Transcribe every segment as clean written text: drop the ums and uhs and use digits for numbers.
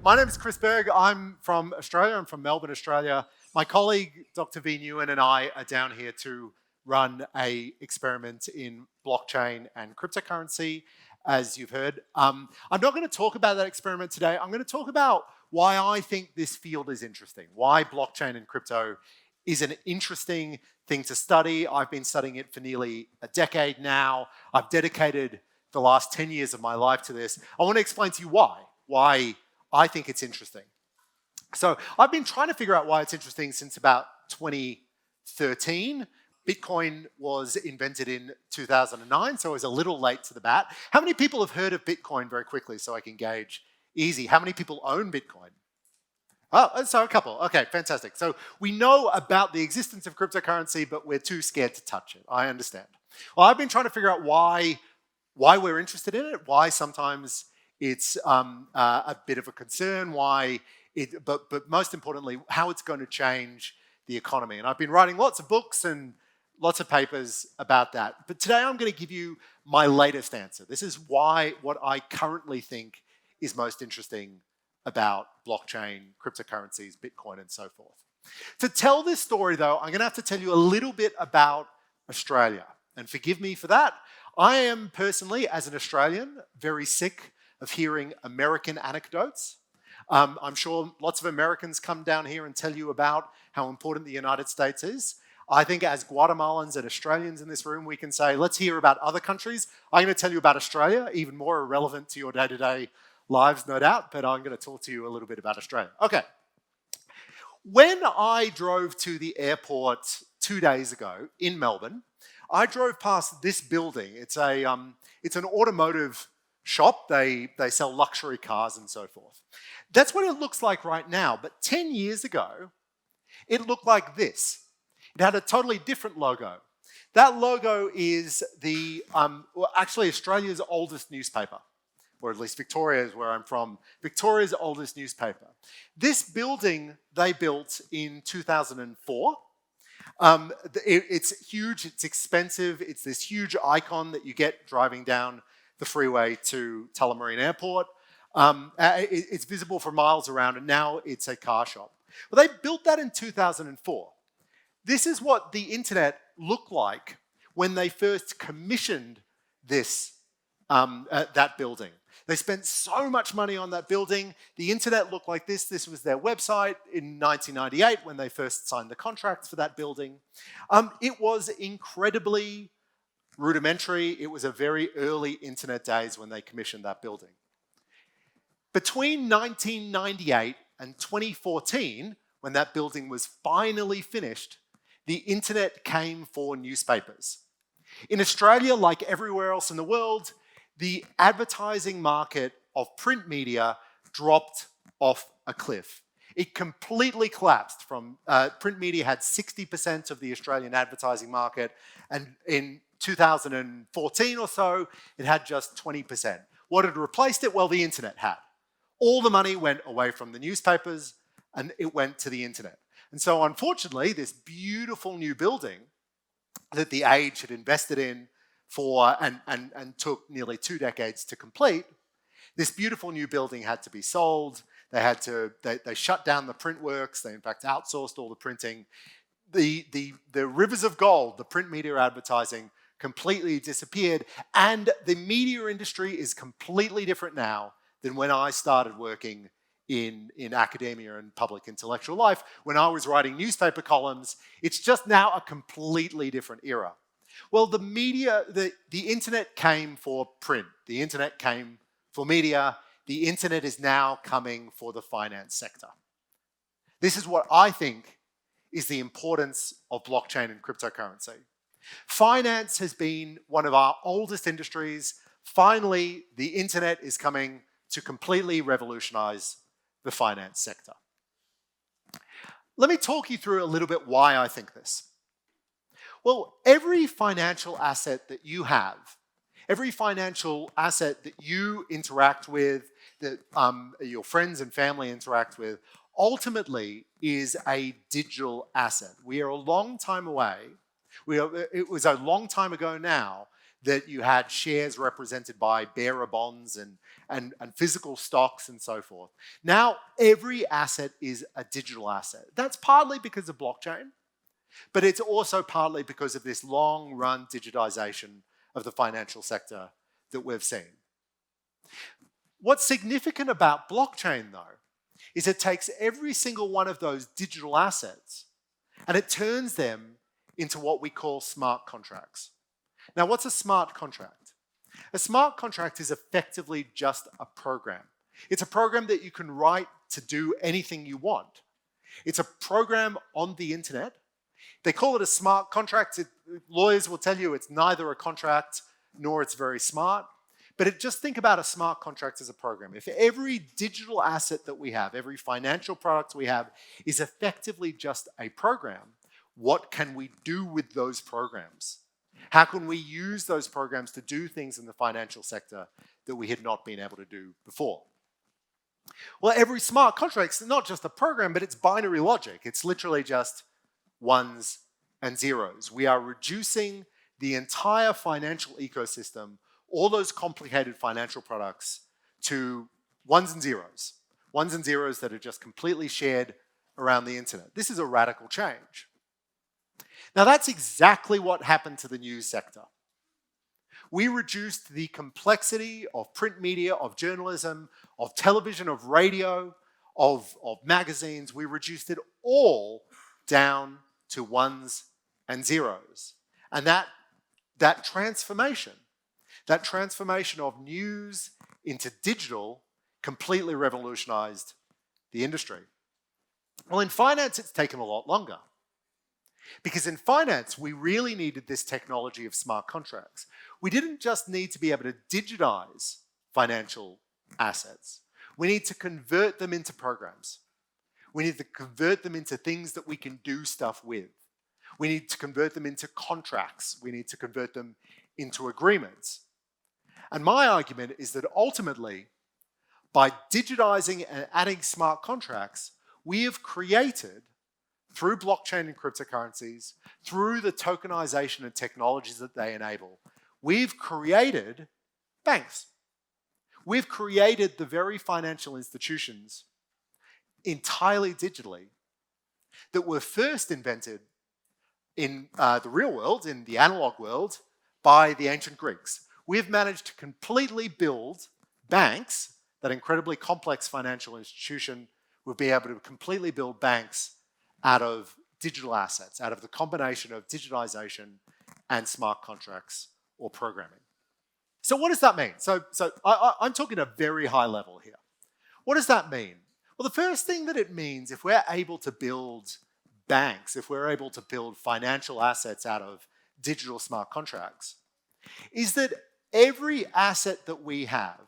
My name is Chris Berg. I'm from Australia. I'm from Melbourne, Australia. My colleague, Dr. V. Nguyen, and I are down here to run a experiment in blockchain and cryptocurrency, as you've heard. I'm not going to talk about that experiment today. I'm going to talk about why I think this field is interesting, why blockchain and crypto is an interesting thing to study. I've been studying it for nearly a decade now. I've dedicated the last 10 years of my life to this. I want to explain to you why I think it's interesting. So I've been trying to figure out why it's interesting since about 2013. Bitcoin was invented in 2009, so I was a little late to the bat. How many people have heard of Bitcoin very quickly so I can gauge easy? How many people own Bitcoin? Oh, so a couple. Okay, fantastic. So we know about the existence of cryptocurrency, but we're too scared to touch it. I understand. Well, I've been trying to figure out why we're interested in it, why sometimes it's a bit of a concern, but most importantly, how it's going to change the economy. And I've been writing lots of books and lots of papers about that. But today I'm going to give you my latest answer. This is what I currently think is most interesting about blockchain, cryptocurrencies, Bitcoin, and so forth. To tell this story, though, I'm going to have to tell you a little bit about Australia. And forgive me for that. I am personally, as an Australian, very sick of hearing American anecdotes. I'm sure lots of Americans come down here and tell you about how important the United States is. I think as Guatemalans and Australians in this room, we can say, let's hear about other countries. I'm going to tell you about Australia, even more irrelevant to your day-to-day lives, no doubt, but I'm going to talk to you a little bit about Australia. Okay. When I drove to the airport 2 days ago in Melbourne, I drove past this building. It's an automotive shop. They sell luxury cars and so forth. That's what it looks like right now. But 10 years ago, it looked like this. It had a totally different logo. That logo is actually Australia's oldest newspaper, or at least Victoria is where I'm from, Victoria's oldest newspaper. This building they built in 2004. It's huge, it's expensive, it's this huge icon that you get driving down the freeway to Tullamarine Airport. It's visible for miles around, and now it's a car shop. Well, they built that in 2004. This is what the internet looked like when they first commissioned that building. They spent so much money on that building. The internet looked like this. This was their website in 1998 when they first signed the contracts for that building. It was incredibly rudimentary. It was a very early internet days when they commissioned that building. Between 1998 and 2014, when that building was finally finished, the internet came for newspapers. In Australia, like everywhere else in the world, the advertising market of print media dropped off a cliff. It completely collapsed. Print media had 60% of the Australian advertising market, and in 2014 or so, it had just 20%. What had replaced it? Well, the internet had. All the money went away from the newspapers, and it went to the internet. And so, unfortunately, this beautiful new building that the Age had invested in and took nearly 2 decades to complete, this beautiful new building had to be sold. They shut down the print works. They, in fact, outsourced all the printing. The rivers of gold, the print media advertising, completely disappeared. And the media industry is completely different now than when I started working in academia and public intellectual life. When I was writing newspaper columns, it's just now a completely different era. Well, the internet came for print. The internet came for media. The internet is now coming for the finance sector. This is what I think is the importance of blockchain and cryptocurrency. Finance has been one of our oldest industries. Finally, the internet is coming to completely revolutionize the finance sector. Let me talk you through a little bit why I think this. Well, every financial asset that you have, every financial asset that you interact with, that your friends and family interact with, ultimately is a digital asset. We are a long time away. It was a long time ago now that you had shares represented by bearer bonds and physical stocks and so forth. Now, every asset is a digital asset. That's partly because of blockchain, but it's also partly because of this long-run digitization of the financial sector that we've seen. What's significant about blockchain, though, is it takes every single one of those digital assets and it turns them into what we call smart contracts. Now, what's a smart contract? A smart contract is effectively just a program. It's a program that you can write to do anything you want. It's a program on the internet. They call it a smart contract. Lawyers will tell you it's neither a contract nor it's very smart. But just think about a smart contract as a program. If every digital asset that we have, every financial product we have, is effectively just a program, what can we do with those programs? How can we use those programs to do things in the financial sector that we had not been able to do before? Well, every smart contract is not just a program, but it's binary logic. It's literally just ones and zeros. We are reducing the entire financial ecosystem, all those complicated financial products, to ones and zeros that are just completely shared around the internet. This is a radical change. Now, that's exactly what happened to the news sector. We reduced the complexity of print media, of journalism, of television, of radio, of magazines. We reduced it all down to ones and zeros. And that transformation of news into digital completely revolutionized the industry. Well, in finance, it's taken a lot longer. Because in finance, we really needed this technology of smart contracts. We didn't just need to be able to digitize financial assets. We need to convert them into programs. We need to convert them into things that we can do stuff with. We need to convert them into contracts. We need to convert them into agreements. And my argument is that ultimately, by digitizing and adding smart contracts, we have created, through blockchain and cryptocurrencies, through the tokenization and technologies that they enable, we've created banks. We've created the very financial institutions entirely digitally that were first invented in the real world, in the analog world, by the ancient Greeks. We've managed to completely build banks, that incredibly complex financial institution, would be able to completely build banks out of digital assets, out of the combination of digitization and smart contracts or programming. So what does that mean? So I'm talking at a very high level here. What does that mean? Well, the first thing that it means, if we're able to build banks, if we're able to build financial assets out of digital smart contracts, is that every asset that we have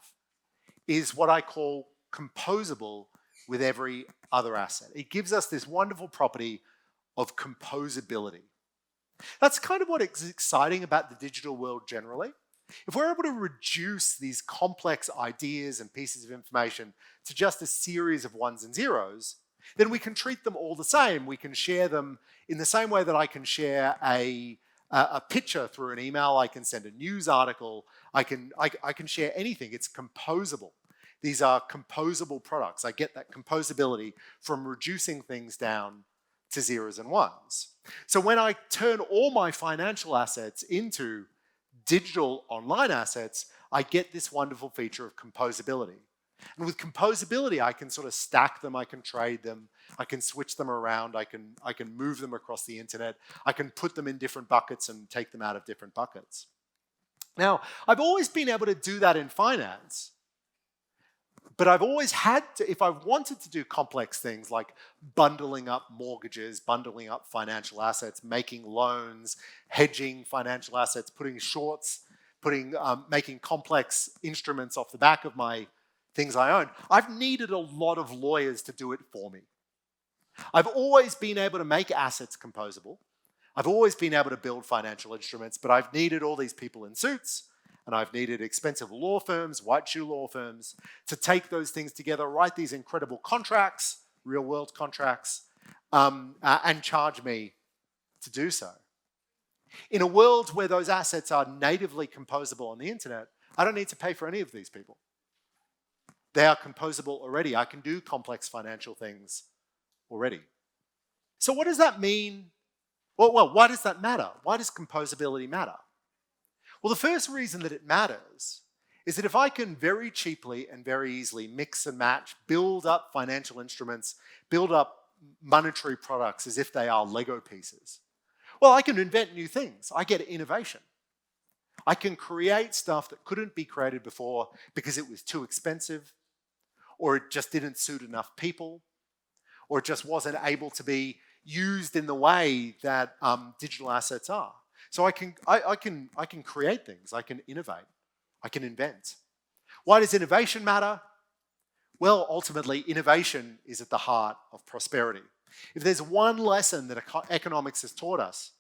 is what I call composable with every other asset. It gives us this wonderful property of composability. That's kind of what is exciting about the digital world generally. If we're able to reduce these complex ideas and pieces of information to just a series of ones and zeros, then we can treat them all the same. We can share them in the same way that I can share a picture through an email. I can send a news article. I can share anything. It's composable. These are composable products. I get that composability from reducing things down to zeros and ones. So when I turn all my financial assets into digital online assets, I get this wonderful feature of composability. And with composability, I can sort of stack them, I can trade them, I can switch them around, I can move them across the internet, I can put them in different buckets and take them out of different buckets. Now, I've always been able to do that in finance, but I've always had to, if I wanted to do complex things like bundling up mortgages, bundling up financial assets, making loans, hedging financial assets, putting shorts, making complex instruments off the back of my things I own, I've needed a lot of lawyers to do it for me. I've always been able to make assets composable. I've always been able to build financial instruments, but I've needed all these people in suits, and I've needed expensive law firms, white shoe law firms, to take those things together, write these incredible contracts, real world contracts, and charge me to do so. In a world where those assets are natively composable on the internet, I don't need to pay for any of these people. They are composable already. I can do complex financial things already. So what does that mean? Well, why does that matter? Why does composability matter? Well, the first reason that it matters is that if I can very cheaply and very easily mix and match, build up financial instruments, build up monetary products as if they are Lego pieces, well, I can invent new things. I get innovation. I can create stuff that couldn't be created before because it was too expensive, or it just didn't suit enough people, or it just wasn't able to be used in the way that digital assets are. So I can create things. I can innovate. I can invent. Why does innovation matter? Well, ultimately, innovation is at the heart of prosperity. If there's one lesson that economics has taught us,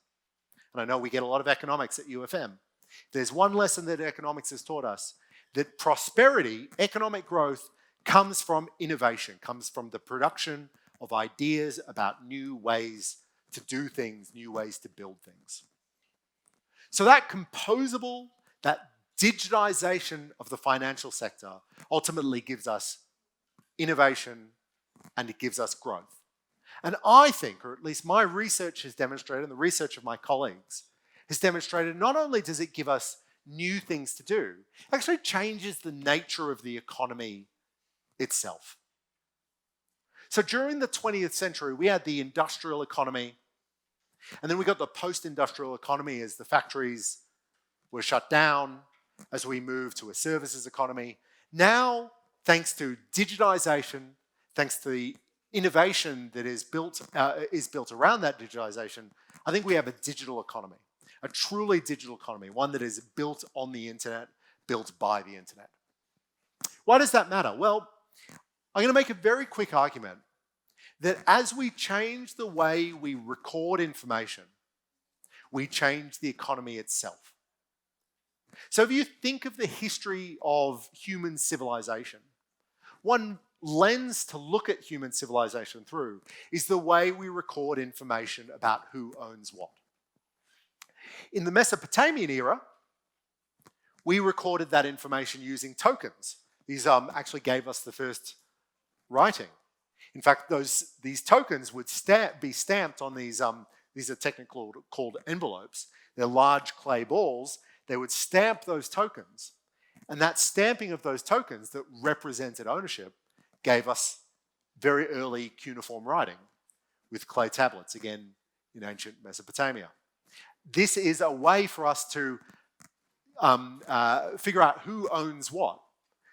and I know we get a lot of economics at UFM, if there's one lesson that economics has taught us, that prosperity, economic growth, comes from innovation, comes from the production of ideas about new ways to do things, new ways to build things. So that composable, that digitization of the financial sector ultimately gives us innovation and it gives us growth. And I think, or at least my research has demonstrated, and the research of my colleagues has demonstrated, not only does it give us new things to do, it actually changes the nature of the economy itself. So during the 20th century, we had the industrial economy, and then we got the post-industrial economy as the factories were shut down, as we moved to a services economy. Now, thanks to digitization, thanks to the innovation that is built around that digitization, I think we have a digital economy, a truly digital economy, one that is built on the internet, built by the internet. Why does that matter? Well, I'm going to make a very quick argument that as we change the way we record information, we change the economy itself. So if you think of the history of human civilization, one lens to look at human civilization through is the way we record information about who owns what. In the Mesopotamian era, we recorded that information using tokens. These actually gave us the first writing. In fact, these tokens would be stamped on these are technically called envelopes. They're large clay balls. They would stamp those tokens. And that stamping of those tokens that represented ownership gave us very early cuneiform writing with clay tablets, again, in ancient Mesopotamia. This is a way for us to figure out who owns what.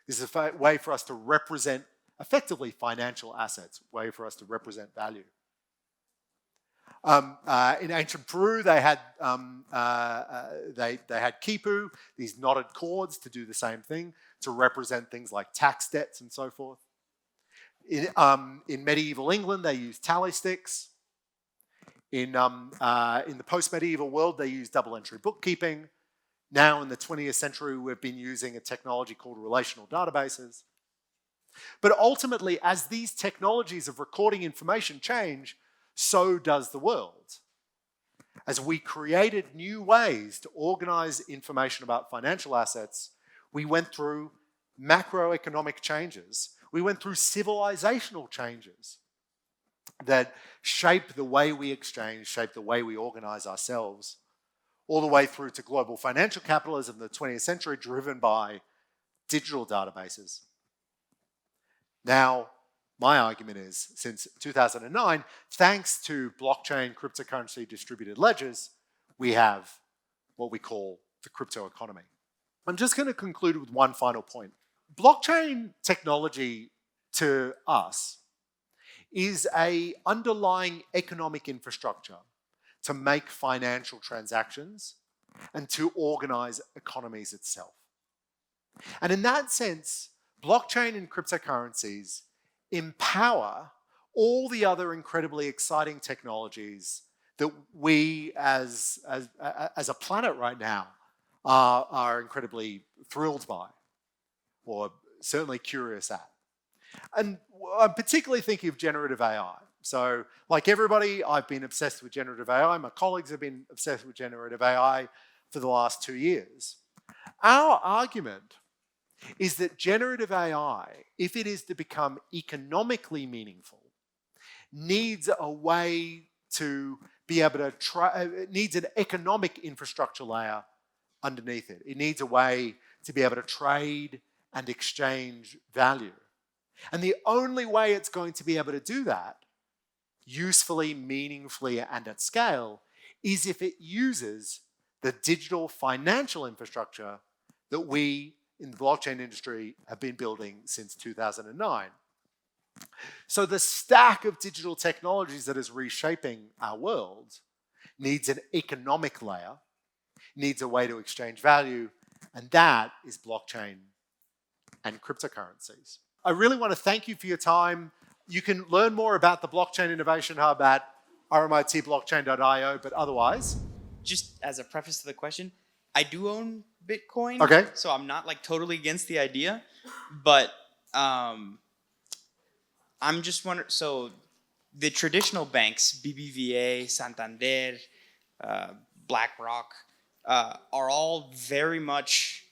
This is a way for us to represent effectively financial assets, a way for us to represent value. In ancient Peru, they had quipu, these knotted cords to do the same thing, to represent things like tax debts and so forth. In medieval England, they used tally sticks. In the post-medieval world, they used double-entry bookkeeping. Now, in the 20th century, we've been using a technology called relational databases. But ultimately, as these technologies of recording information change, so does the world. As we created new ways to organize information about financial assets, we went through macroeconomic changes. We went through civilizational changes that shape the way we exchange, shape the way we organize ourselves, all the way through to global financial capitalism in the 20th century, driven by digital databases. Now, my argument is, since 2009, thanks to blockchain, cryptocurrency, distributed ledgers, we have what we call the crypto economy. I'm just going to conclude with one final point. Blockchain technology to us is an underlying economic infrastructure to make financial transactions and to organize economies itself. And in that sense, blockchain and cryptocurrencies empower all the other incredibly exciting technologies that we as a planet right now are incredibly thrilled by, or certainly curious at. And I'm particularly thinking of generative AI. So like everybody, I've been obsessed with generative AI. My colleagues have been obsessed with generative AI for the last 2 years. Our argument is that generative AI, if it is to become economically meaningful, needs a way to be able to it needs an economic infrastructure layer underneath it. It needs a way to be able to trade and exchange value. And the only way it's going to be able to do that usefully, meaningfully, and at scale is if it uses the digital financial infrastructure that we in the blockchain industry have been building since 2009. So the stack of digital technologies that is reshaping our world needs an economic layer, needs a way to exchange value, and that is blockchain and cryptocurrencies. I really want to thank you for your time. You can learn more about the Blockchain Innovation Hub at rmitblockchain.io, but otherwise... Just as a preface to the question, I do own Bitcoin, okay. So I'm not like totally against the idea, but I'm just wondering, so the traditional banks, BBVA, Santander, BlackRock, are all very much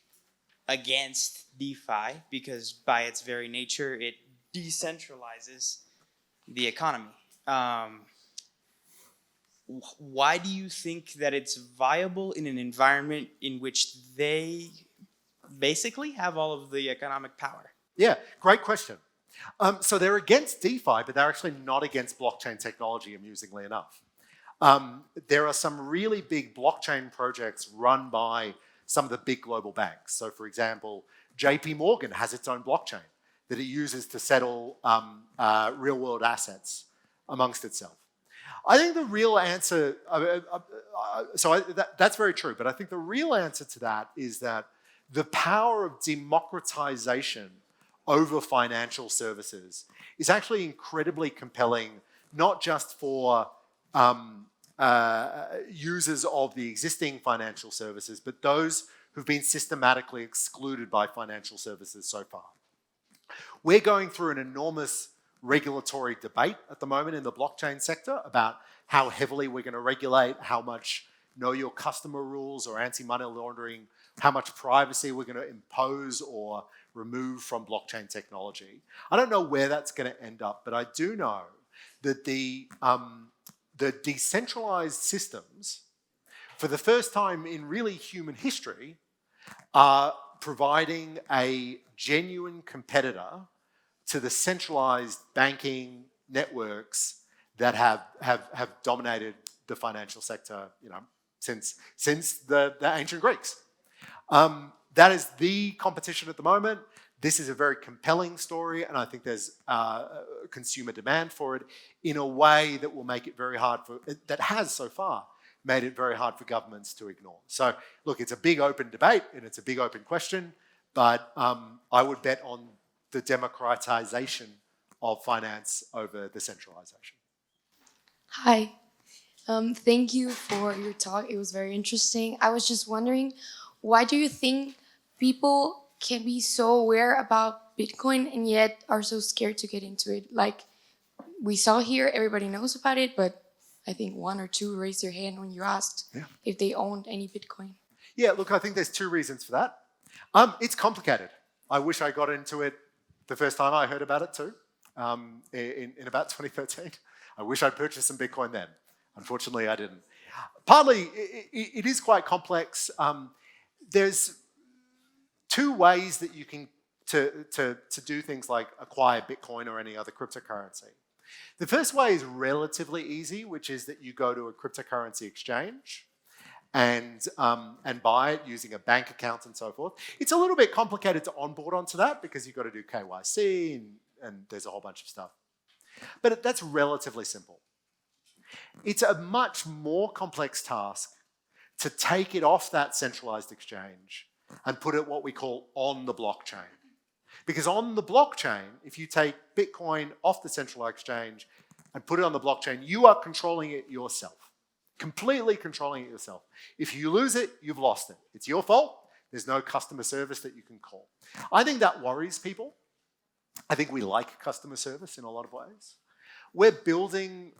against DeFi because by its very nature, it decentralizes the economy. Why do you think that it's viable in an environment in which they basically have all of the economic power? Yeah, great question. So they're against DeFi, but they're actually not against blockchain technology, amusingly enough. There are some really big blockchain projects run by some of the big global banks. So for example, JP Morgan has its own blockchain that it uses to settle real-world assets amongst itself. I think the real answer, that's very true, but I think the real answer to that is that the power of democratization over financial services is actually incredibly compelling, not just for users of the existing financial services, but those who've been systematically excluded by financial services so far. We're going through an enormous regulatory debate at the moment in the blockchain sector about how heavily we're going to regulate, how much know your customer rules or anti-money laundering, how much privacy we're going to impose or remove from blockchain technology. I don't know where that's going to end up, but I do know that the decentralized systems, for the first time in really human history, are providing a genuine competitor to the centralized banking networks that have dominated the financial sector, since the ancient Greeks. That is the competition at the moment. This is a very compelling story, and I think there's consumer demand for it in a way that will make it very hard that has so far made it very hard for governments to ignore. So, look, it's a big open debate and it's a big open question, but I would bet on the democratization of finance over the centralization. Hi. Thank you for your talk. It was very interesting. I was just wondering, why do you think people can be so aware about Bitcoin and yet are so scared to get into it? Like we saw here, everybody knows about it, but I think 1 or 2 raised their hand when you asked if they owned any Bitcoin. Yeah, look, I think there's 2 reasons for that. It's complicated. I wish I got into it the first time I heard about it too, in about 2013. I wish I'd purchased some Bitcoin then. Unfortunately, I didn't. Partly, it is quite complex. There's 2 ways that you can to do things like acquire Bitcoin or any other cryptocurrency. The first way is relatively easy, which is that you go to a cryptocurrency exchange and buy it using a bank account and so forth. It's a little bit complicated to onboard onto that because you've got to do KYC and there's a whole bunch of stuff. But that's relatively simple. It's a much more complex task to take it off that centralized exchange and put it what we call on the blockchain. Because on the blockchain, if you take Bitcoin off the centralized exchange and put it on the blockchain, you are controlling it yourself. Completely controlling it yourself. If you lose it, you've lost it. It's your fault. There's no customer service that you can call. I think that worries people. I think we like customer service in a lot of ways. We're building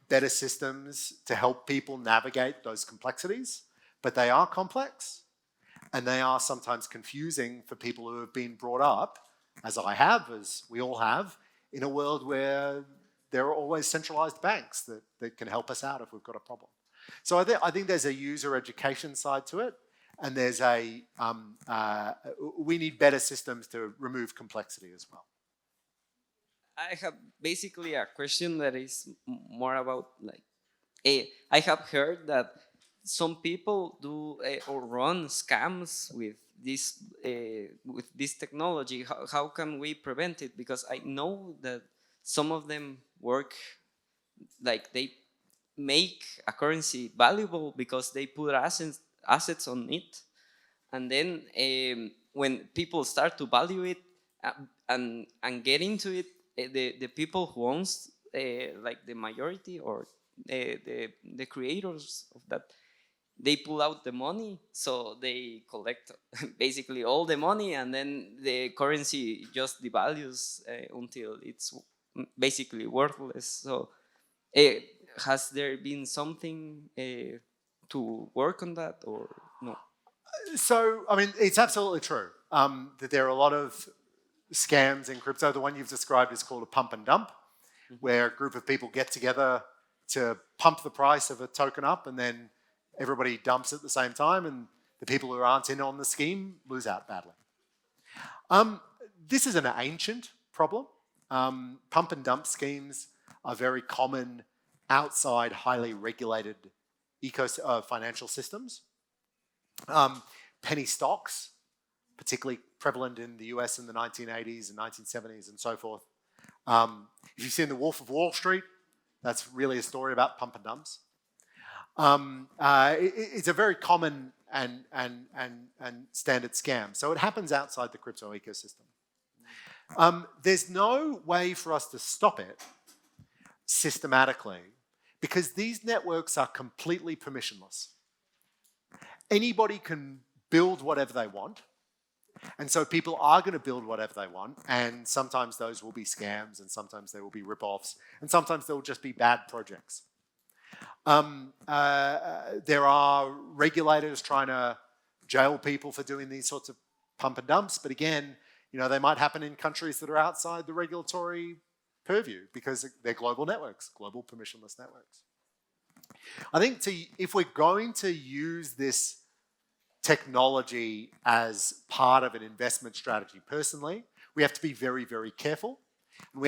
better systems to help people navigate those complexities, but they are complex and they are sometimes confusing for people who have been brought up, as I have, as we all have, in a world where there are always centralized banks that can help us out if we've got a problem. So I think there's a user education side to it, and there's we need better systems to remove complexity as well. I have basically a question that is more about like, I have heard that some people do or run scams with this technology. How can we prevent it? Because I know that some of them work, like they make a currency valuable because they put assets on it, and then when people start to value it and get into it, the people who owns like the majority or the creators of that, they pull out the money, so they collect basically all the money, and then the currency just devalues until it's basically worthless. So has there been something to work on that, or no? So, I mean, it's absolutely true that there are a lot of scams in crypto. The one you've described is called a pump and dump, where a group of people get together to pump the price of a token up, and then everybody dumps at the same time, and the people who aren't in on the scheme lose out badly. This is an ancient problem. Pump and dump schemes are very common outside highly regulated financial systems. Penny stocks, particularly prevalent in the US in the 1980s and 1970s and so forth. If you've seen The Wolf of Wall Street, that's really a story about pump and dumps. It's a very common and standard scam. So it happens outside the crypto ecosystem. There's no way for us to stop it systematically because these networks are completely permissionless. Anybody can build whatever they want. And so people are going to build whatever they want. And sometimes those will be scams, and sometimes they will be rip-offs, and sometimes they'll just be bad projects. There are regulators trying to jail people for doing these sorts of pump and dumps. But again, they might happen in countries that are outside the regulatory purview because they're global networks, global permissionless networks. I think if we're going to use this technology as part of an investment strategy personally, we have to be very, very careful. And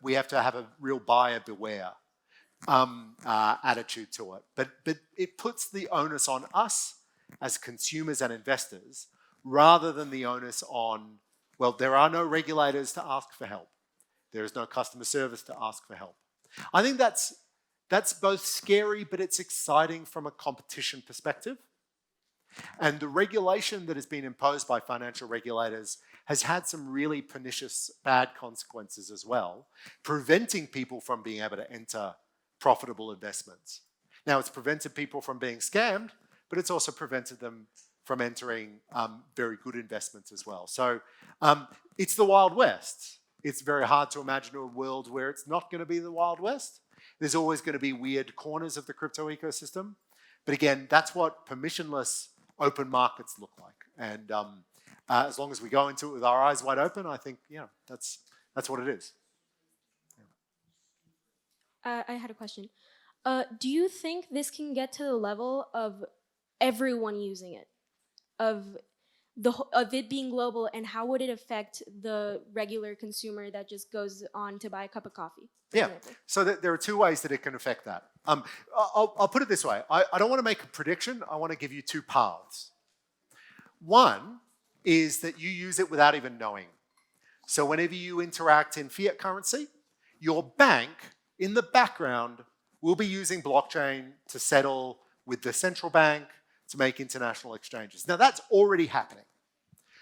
we have to have a real buyer beware attitude to it. But it puts the onus on us as consumers and investors rather than the onus on, well, there are no regulators to ask for help. There is no customer service to ask for help. I think that's both scary, but it's exciting from a competition perspective. And the regulation that has been imposed by financial regulators has had some really pernicious bad consequences as well, preventing people from being able to enter profitable investments. Now, it's prevented people from being scammed, but it's also prevented them from entering very good investments as well. So it's the Wild West. It's very hard to imagine a world where it's not going to be the Wild West. There's always going to be weird corners of the crypto ecosystem. But again, that's what permissionless open markets look like. And as long as we go into it with our eyes wide open, I think, that's what it is. I had a question. Do you think this can get to the level of everyone using it, of it being global, and how would it affect the regular consumer that just goes on to buy a cup of coffee? Yeah, so there are two ways that it can affect that. I'll put it this way. I don't want to make a prediction. I want to give you two paths. One is that you use it without even knowing. So whenever you interact in fiat currency, your bank in the background will be using blockchain to settle with the central bank to make international exchanges. Now that's already happening.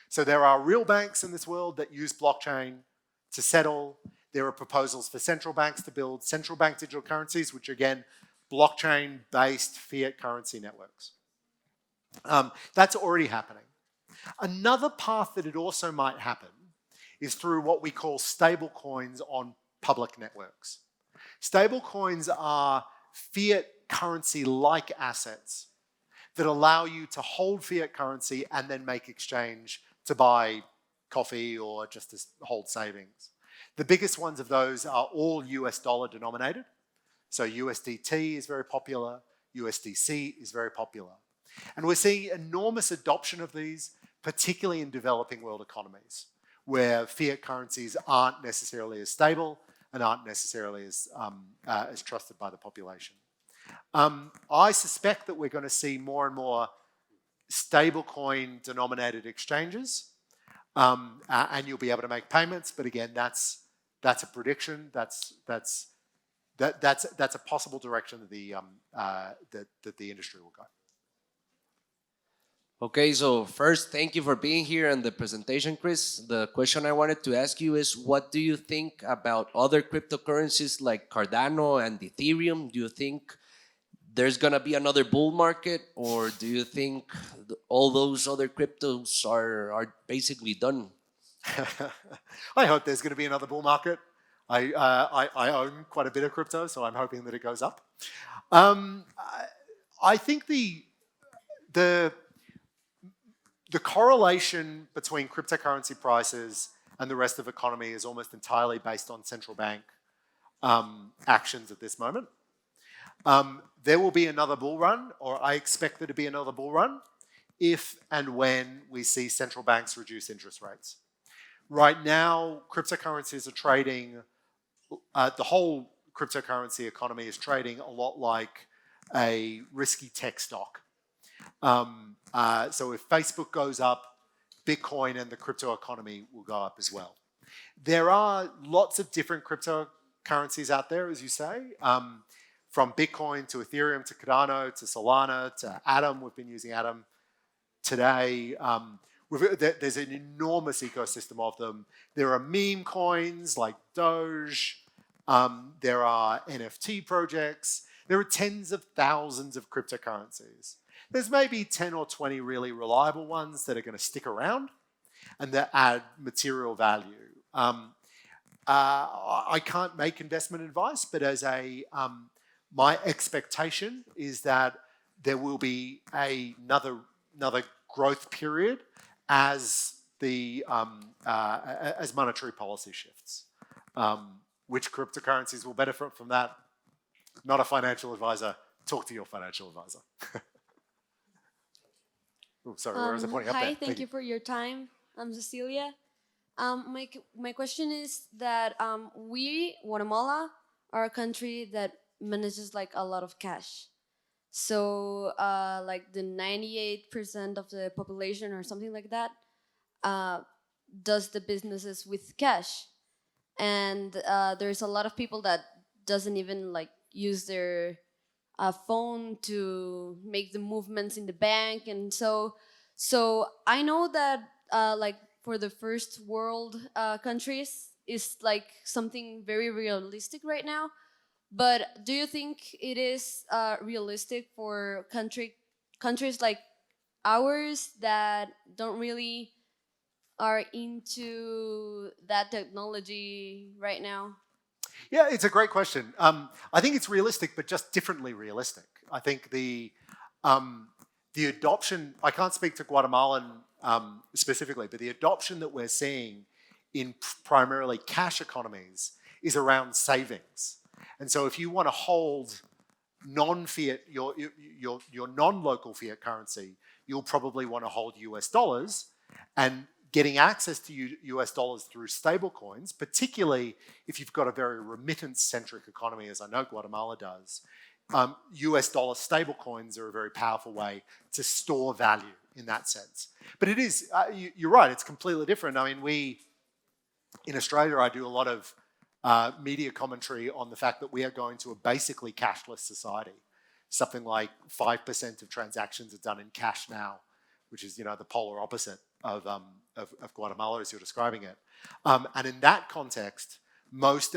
So there are real banks in this world that use blockchain to settle. There are proposals for central banks to build central bank digital currencies, which are, again, blockchain-based fiat currency networks. That's already happening. Another path that it also might happen is through what we call stable coins on public networks. Stablecoins are fiat currency-like assets that allow you to hold fiat currency and then make exchange to buy coffee or just to hold savings. The biggest ones of those are all US dollar denominated. So USDT is very popular, USDC is very popular. And we're seeing enormous adoption of these, particularly in developing world economies, where fiat currencies aren't necessarily as stable and aren't necessarily as trusted by the population. I suspect that we're going to see more and more stablecoin denominated exchanges, and you'll be able to make payments. But again, that's a prediction. That's a possible direction that the industry will go. Okay, so first, thank you for being here and the presentation, Chris. The question I wanted to ask you is, what do you think about other cryptocurrencies like Cardano and Ethereum? Do you think there's gonna be another bull market, or do you think all those other cryptos are basically done? I hope there's going to be another bull market. I own quite a bit of crypto, so I'm hoping that it goes up. I think the correlation between cryptocurrency prices and the rest of the economy is almost entirely based on central bank actions at this moment. There will be another bull run, or I expect there to be another bull run, if and when we see central banks reduce interest rates. Right now, cryptocurrencies are trading, the whole cryptocurrency economy is trading a lot like a risky tech stock. So if Facebook goes up, Bitcoin and the crypto economy will go up as well. There are lots of different cryptocurrencies out there, as you say, from Bitcoin to Ethereum to Cardano to Solana to Atom. We've been using Atom today. There's an enormous ecosystem of them. There are meme coins like Doge. There are NFT projects. There are tens of thousands of cryptocurrencies. There's maybe 10 or 20 really reliable ones that are going to stick around and that add material value. I can't make investment advice, but as my expectation is that there will be another growth period as monetary policy shifts. Which cryptocurrencies will benefit from that? Not a financial advisor. Talk to your financial advisor. Oh, sorry, where was I pointing up there? Hi, thank you for your time. I'm Cecilia. My question is that we, Guatemala, are a country that manages like a lot of cash. So like the 98% of the population or something like that does the businesses with cash. And there's a lot of people that doesn't even like use their phone to make the movements in the bank. And so I know that like for the first world countries is like something very realistic right now. But do you think it is realistic for countries like ours that don't really are into that technology right now? Yeah, it's a great question. I think it's realistic, but just differently realistic. I think the adoption, I can't speak to Guatemalan specifically, but the adoption that we're seeing in primarily cash economies is around savings. And so if you want to hold non-fiat, your non-local fiat currency, you'll probably want to hold US dollars, and getting access to US dollars through stablecoins, particularly if you've got a very remittance-centric economy, as I know Guatemala does, US dollar stablecoins are a very powerful way to store value in that sense. But it is, you're right, it's completely different. I mean, in Australia, I do a lot of media commentary on the fact that we are going to a basically cashless society. Something like 5% of transactions are done in cash now, which is, the polar opposite of Guatemala as you're describing it. And in that context, we've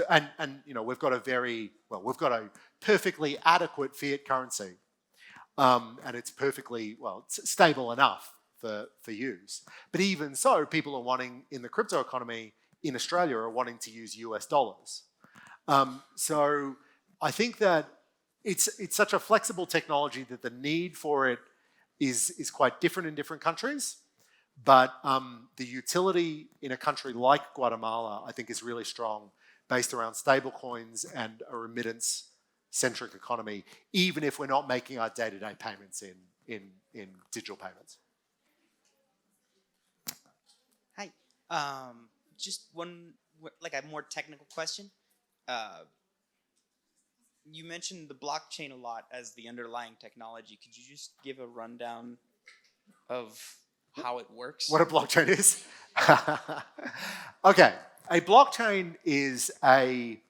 got a perfectly adequate fiat currency, and it's perfectly, it's stable enough for use. But even so, people are wanting, in the crypto economy in Australia, are wanting to use US dollars. So I think that it's such a flexible technology that the need for it is quite different in different countries. But the utility in a country like Guatemala, I think, is really strong, based around stablecoins and a remittance-centric economy, even if we're not making our day-to-day payments in digital payments. Hi. Just one, like a more technical question. You mentioned the blockchain a lot as the underlying technology. Could you just give a rundown of how it works? What a blockchain is? Okay, a blockchain is a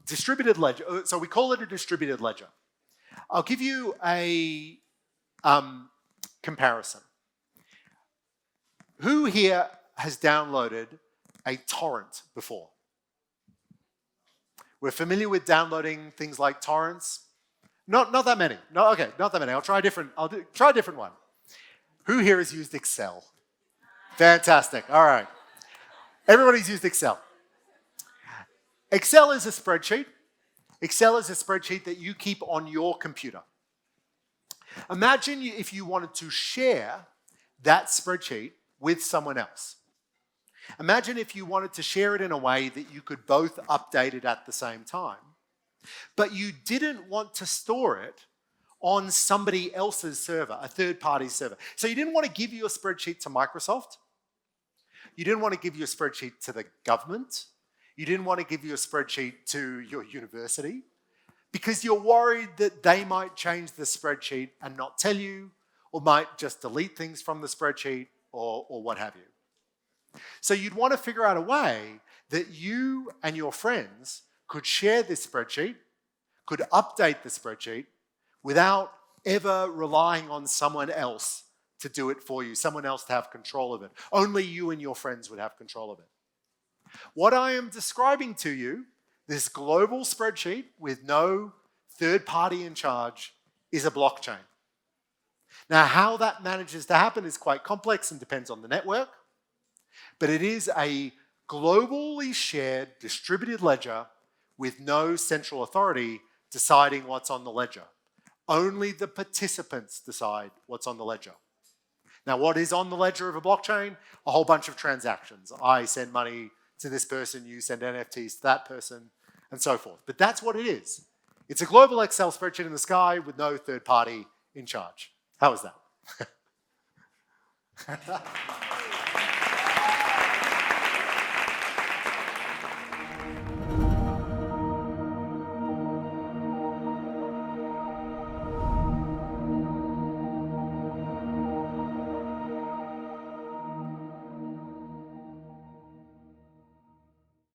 distributed ledger. So we call it a distributed ledger. I'll give you a comparison. Who here has downloaded a torrent before? We're familiar with downloading things like torrents. Not that many. No, okay, not that many. I'll try a different one. Who here has used Excel? Fantastic. All right. Everybody's used Excel. Excel is a spreadsheet. Excel is a spreadsheet that you keep on your computer. Imagine if you wanted to share that spreadsheet with someone else. Imagine if you wanted to share it in a way that you could both update it at the same time, but you didn't want to store it on somebody else's server, a third-party server. So you didn't want to give your spreadsheet to Microsoft. You didn't want to give your spreadsheet to the government. You didn't want to give your spreadsheet to your university because you're worried that they might change the spreadsheet and not tell you, or might just delete things from the spreadsheet, or what have you. So you'd want to figure out a way that you and your friends could share this spreadsheet, could update the spreadsheet without ever relying on someone else to do it for you, someone else to have control of it. Only you and your friends would have control of it. What I am describing to you, this global spreadsheet with no third party in charge, is a blockchain. Now, how that manages to happen is quite complex and depends on the network, but it is a globally shared distributed ledger with no central authority deciding what's on the ledger. Only the participants decide what's on the ledger. Now, what is on the ledger of a blockchain? A whole bunch of transactions. I send money to this person, you send NFTs to that person, and so forth. But that's what it is. It's a global Excel spreadsheet in the sky with no third party in charge. How is that?